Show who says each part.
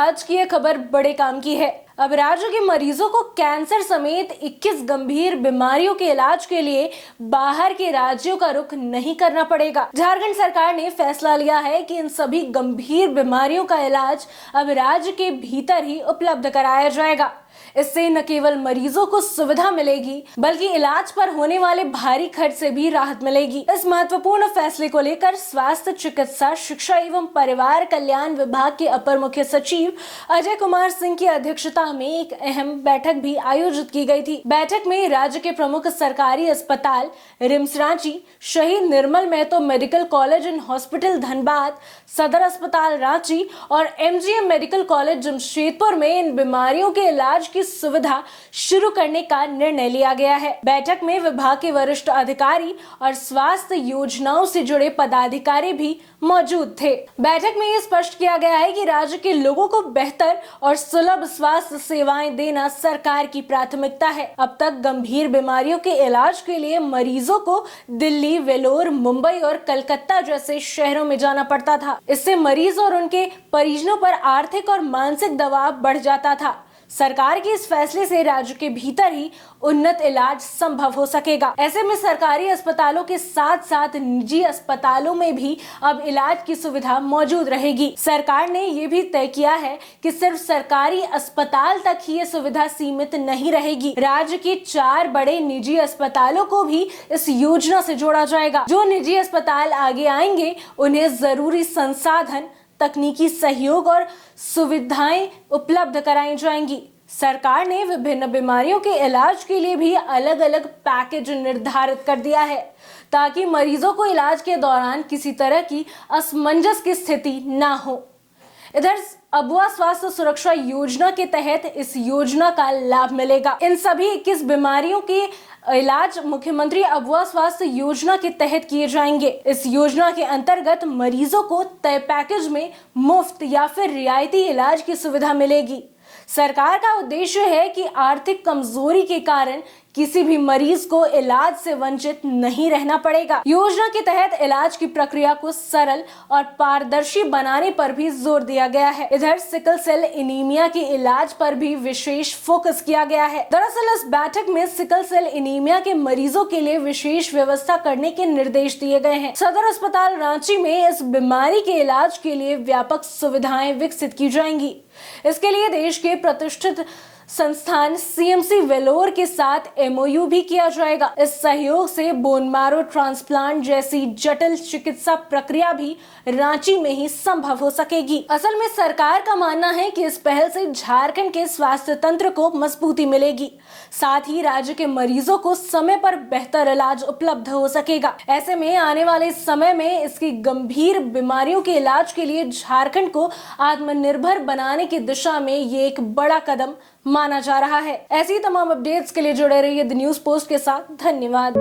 Speaker 1: आज की यह खबर बड़े काम की है। अब राज्य के मरीजों को कैंसर समेत 21 गंभीर बीमारियों के इलाज के लिए बाहर के राज्यों का रुख नहीं करना पड़ेगा। झारखंड सरकार ने फैसला लिया है कि इन सभी गंभीर बीमारियों का इलाज अब राज्य के भीतर ही उपलब्ध कराया जाएगा। इससे न केवल मरीजों को सुविधा मिलेगी बल्कि इलाज पर होने वाले भारी खर्च से भी राहत मिलेगी। इस महत्वपूर्ण फैसले को लेकर स्वास्थ्य, चिकित्सा, शिक्षा एवं परिवार कल्याण विभाग के अपर मुख्य सचिव अजय कुमार सिंह की अध्यक्षता में एक अहम बैठक भी आयोजित की गई थी। बैठक में राज्य के प्रमुख सरकारी अस्पताल RIMS Ranchi, Shaheed Nirmal Mahato medical college and hospital Dhanbad, सदर अस्पताल रांची और MGM मेडिकल कॉलेज जमशेदपुर में इन बीमारियों के इलाज की सुविधा शुरू करने का निर्णय लिया गया है। बैठक में विभाग के वरिष्ठ अधिकारी और स्वास्थ्य योजनाओं से जुड़े पदाधिकारी भी मौजूद थे। बैठक में ये स्पष्ट किया गया है कि राज्य के लोगों को बेहतर और सुलभ स्वास्थ्य सेवाएं देना सरकार की प्राथमिकता है। अब तक गंभीर बीमारियों के इलाज के लिए मरीजों को दिल्ली, वेलोर, मुंबई और कलकत्ता जैसे शहरों में जाना पड़ता था। इससे मरीज और उनके परिजनों पर आर्थिक और मानसिक दबाव बढ़ जाता था। सरकार के इस फैसले से राज्य के भीतर ही उन्नत इलाज संभव हो सकेगा। ऐसे में सरकारी अस्पतालों के साथ साथ निजी अस्पतालों में भी अब इलाज की सुविधा मौजूद रहेगी। सरकार ने ये भी तय किया है कि सिर्फ सरकारी अस्पताल तक ही ये सुविधा सीमित नहीं रहेगी। राज्य के 4 बड़े निजी अस्पतालों को भी इस योजना से जोड़ा जाएगा। जो निजी अस्पताल आगे आएंगे उन्हें जरूरी संसाधन, तकनीकी सहयोग और सुविधाएं उपलब्ध कराई जाएंगी। सरकार ने विभिन्न बीमारियों के इलाज के लिए भी अलग अलग पैकेज निर्धारित कर दिया है ताकि मरीजों को इलाज के दौरान किसी तरह की असमंजस की स्थिति ना हो। इधर अबुआ स्वास्थ्य सुरक्षा योजना के तहत इस योजना का लाभ मिलेगा। इन सभी 21 बीमारियों के इलाज मुख्यमंत्री अबुआ स्वास्थ्य योजना के तहत किए जाएंगे। इस योजना के अंतर्गत मरीजों को तय पैकेज में मुफ्त या फिर रियायती इलाज की सुविधा मिलेगी। सरकार का उद्देश्य है कि आर्थिक कमजोरी के कारण किसी भी मरीज को इलाज से वंचित नहीं रहना पड़ेगा। योजना के तहत इलाज की प्रक्रिया को सरल और पारदर्शी बनाने पर भी जोर दिया गया है। इधर सिकल सेल एनीमिया के इलाज पर भी विशेष फोकस किया गया है। दरअसल इस बैठक में सिकल सेल एनीमिया के मरीजों के लिए विशेष व्यवस्था करने के निर्देश दिए गए हैं। सदर अस्पताल रांची में इस बीमारी के इलाज के लिए व्यापक सुविधाएं विकसित की जाएंगी। इसके लिए देश के प्रतिष्ठित संस्थान CMC वेलोर के साथ MOU भी किया जाएगा। इस सहयोग से बोन मैरो ट्रांसप्लांट जैसी जटिल चिकित्सा प्रक्रिया भी रांची में ही संभव हो सकेगी। असल में सरकार का मानना है कि इस पहल से झारखंड के स्वास्थ्य तंत्र को मजबूती मिलेगी, साथ ही राज्य के मरीजों को समय पर बेहतर इलाज उपलब्ध हो सकेगा। ऐसे में आने वाले समय में इसकी गंभीर बीमारियों के इलाज के लिए झारखंड को आत्मनिर्भर बनाने की दिशा में ये एक बड़ा कदम माना जा रहा है। ऐसी तमाम अपडेट्स के लिए जुड़े रहिए द न्यूज़ पोस्ट के साथ। धन्यवाद।